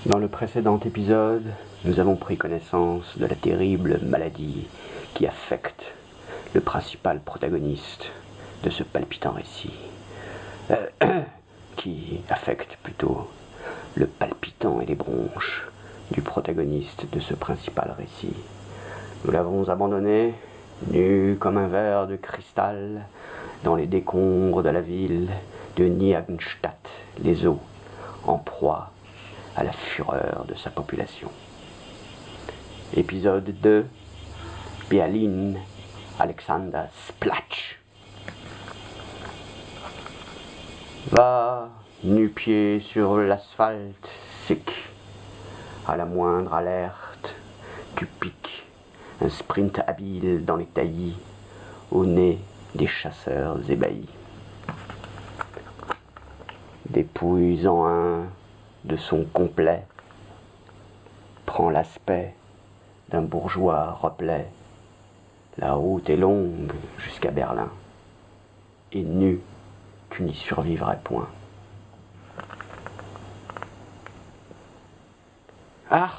Dans le précédent épisode, nous avons pris connaissance de la terrible maladie qui affecte le principal protagoniste de ce palpitant récit. Qui affecte plutôt le palpitant et les bronches du protagoniste de ce principal récit. Nous l'avons abandonné, nu comme un verre de cristal, dans les décombres de la ville de Nienstadt, les eaux, en proie à la fureur de sa population. Épisode 2, Berlin, Alexander Splatch. Va, nu-pied sur l'asphalte sec, à la moindre alerte, tu piques un sprint habile dans les taillis, au nez des chasseurs ébahis. Dépouillant un de son complet, prend l'aspect d'un bourgeois replet. La route est longue jusqu'à Berlin, et nu, tu n'y survivrais point. Ach,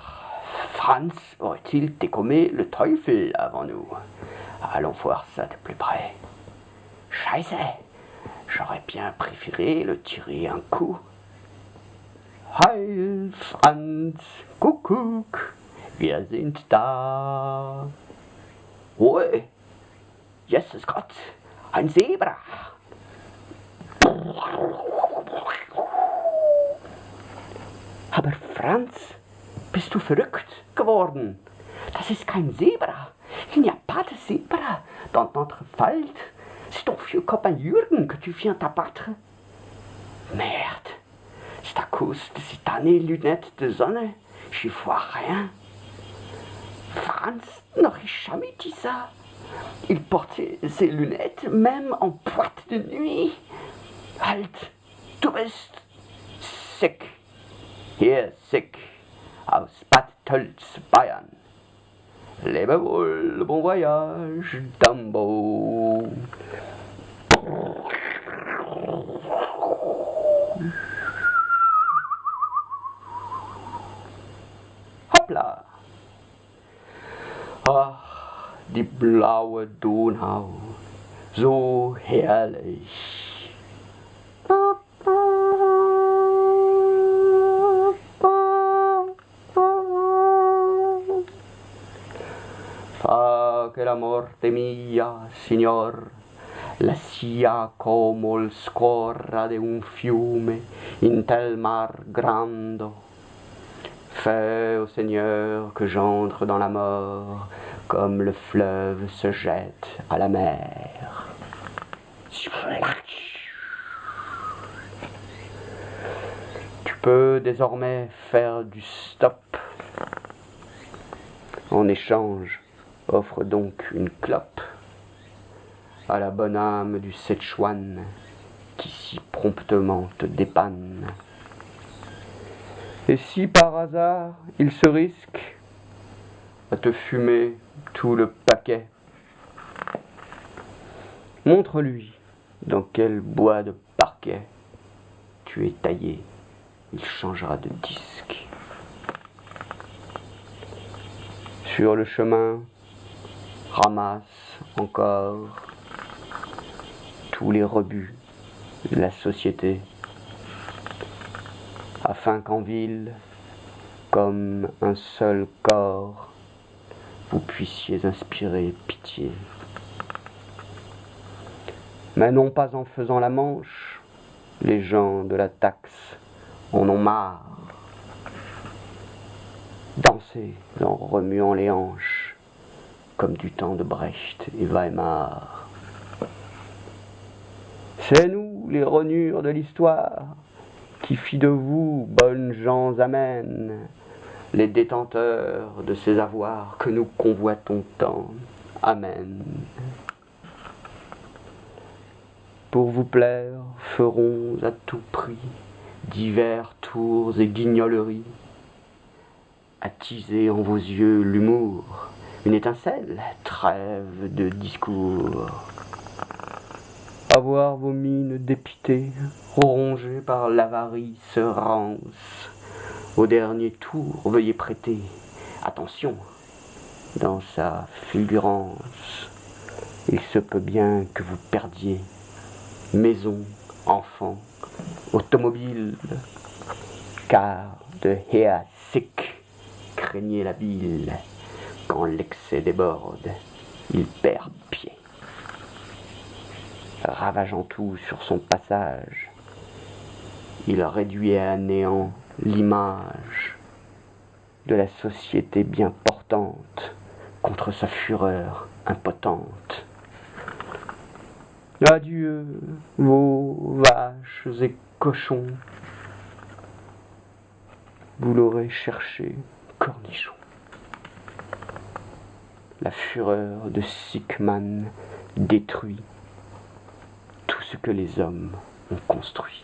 Franz aurait-il décommé le Teufel avant nous? Allons voir ça de plus près. Scheiße, j'aurais bien préféré le tirer un coup. Heil, Franz, Kuckuck, wir sind da. Ouais, Jesus Gott, ein Zebra. Aber Franz, bist du verrückt geworden? Das ist kein Zebra. Il n'y a pas de zebra dans notre Wald. C'est ton vieux copain Jürgen que tu viens t'abattre. Merde, c'est à cause de ces tannées lunettes de sonne. J'y vois rien. Franz n'aurait jamais dit ça. Il portait ses lunettes même en boîte de nuit. Halt, du bist sick. Hier sick, aus Bad Tölz, Bayern. Lebe wohl, bon voyage, Dumbo. Hoppla. Ach, die blaue Donau, so herrlich. Fa che la morte mia, signor, la sia como il scorra de un fiume in tel mar grando. Fais, ô Seigneur, que j'entre dans la mort, comme le fleuve se jette à la mer. Tu peux désormais faire du stop. En échange, offre donc une clope à la bonne âme du Sichuan qui si promptement te dépanne. Et si par hasard il se risque à te fumer tout le paquet, montre-lui dans quel bois de parquet tu es taillé, il changera de disque. Sur le chemin, ramasse encore tous les rebuts de la société, afin qu'en ville, comme un seul corps, vous puissiez inspirer pitié. Mais non pas en faisant la manche, les gens de la taxe en ont marre. Dansez en remuant les hanches, comme du temps de Brecht et Weimar. C'est nous, les rognures de l'histoire, qui fit de vous, bonnes gens amènes, les détenteurs de ces avoirs que nous convoitons tant. Amen. Pour vous plaire, ferons à tout prix divers tours et guignoleries. Attisez en vos yeux l'humour, une étincelle, trêve de discours. À voir vos mines dépitées, rongées par l'avarice rance, Au dernier tour, veuillez prêter attention. Dans sa fulgurance, il se peut bien que vous perdiez maison, enfants, automobile, car de Héasic craignait la bile. Quand l'excès déborde, il perd pied. Ravageant tout sur son passage, il réduit à néant l'image de la société bien portante contre sa fureur impotente. Adieu, vos vaches et cochons, vous l'aurez cherché, cornichon. La fureur de Sickman détruit tout ce que les hommes ont construit.